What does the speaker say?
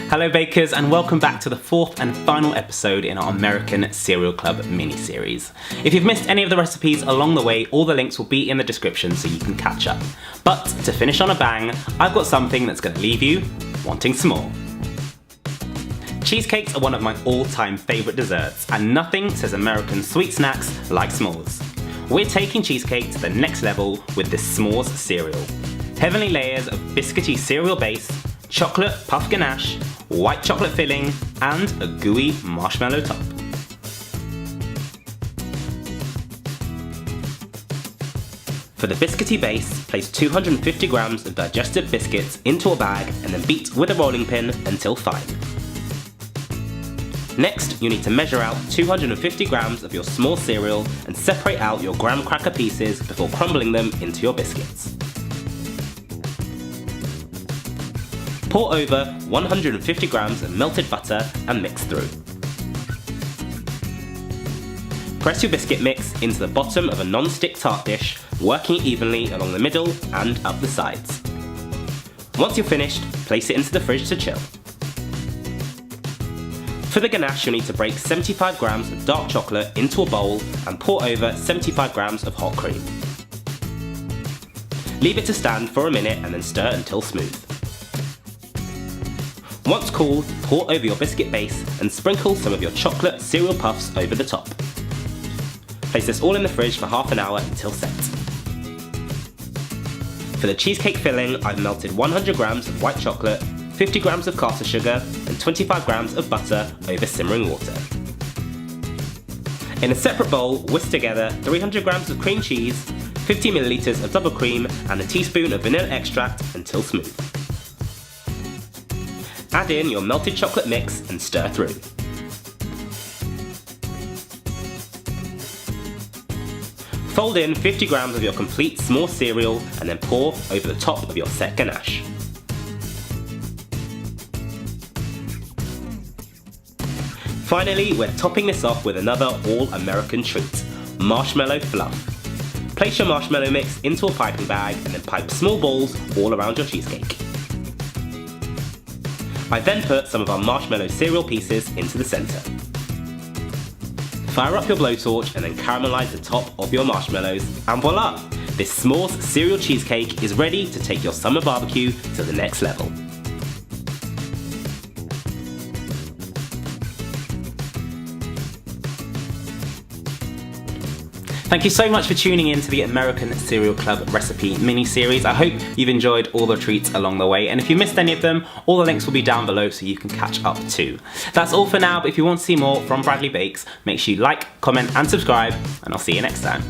Hello bakers, and welcome back to the fourth and final episode in our American Cereal Club mini-series. If you've missed any of the recipes along the way, all the links will be in the description so you can catch up. But to finish on a bang, I've got something that's going to leave you wanting some more. Cheesecakes are one of my all-time favourite desserts, and nothing says American sweet snacks like s'mores. We're taking cheesecake to the next level with this s'mores cereal. Heavenly layers of biscuity cereal base, chocolate puff ganache, white chocolate filling, and a gooey marshmallow top. For the biscuity base, place 250 grams of digestive biscuits into a bag and then beat with a rolling pin until fine. Next, you need to measure out 250 grams of your s'mores cereal and separate out your graham cracker pieces before crumbling them into your biscuits. Pour over 150 grams of melted butter and mix through. Press your biscuit mix into the bottom of a non-stick tart dish, working evenly along the middle and up the sides. Once you're finished, place it into the fridge to chill. For the ganache, you'll need to break 75 grams of dark chocolate into a bowl and pour over 75 grams of hot cream. Leave it to stand for a minute and then stir until smooth. Once cooled, pour over your biscuit base and sprinkle some of your chocolate cereal puffs over the top. Place this all in the fridge for half an hour until set. For the cheesecake filling, I've melted 100 grams of white chocolate, 50 grams of caster sugar, and 25 grams of butter over simmering water. In a separate bowl, whisk together 300 grams of cream cheese, 50 milliliters of double cream, and a teaspoon of vanilla extract until smooth. Add in your melted chocolate mix and stir through. Fold in 50 grams of your complete s'mores cereal and then pour over the top of your set ganache. Finally, we're topping this off with another all-American treat, marshmallow fluff. Place your marshmallow mix into a piping bag and then pipe small balls all around your cheesecake. I then put some of our marshmallow cereal pieces into the centre. Fire up your blowtorch and then caramelise the top of your marshmallows, and voila! This s'mores cereal cheesecake is ready to take your summer barbecue to the next level. Thank you so much for tuning in to the American Cereal Club recipe mini-series. I hope you've enjoyed all the treats along the way, and if you missed any of them, all the links will be down below so you can catch up too. That's all for now, but if you want to see more from Bradley Bakes, make sure you like, comment and subscribe, and I'll see you next time.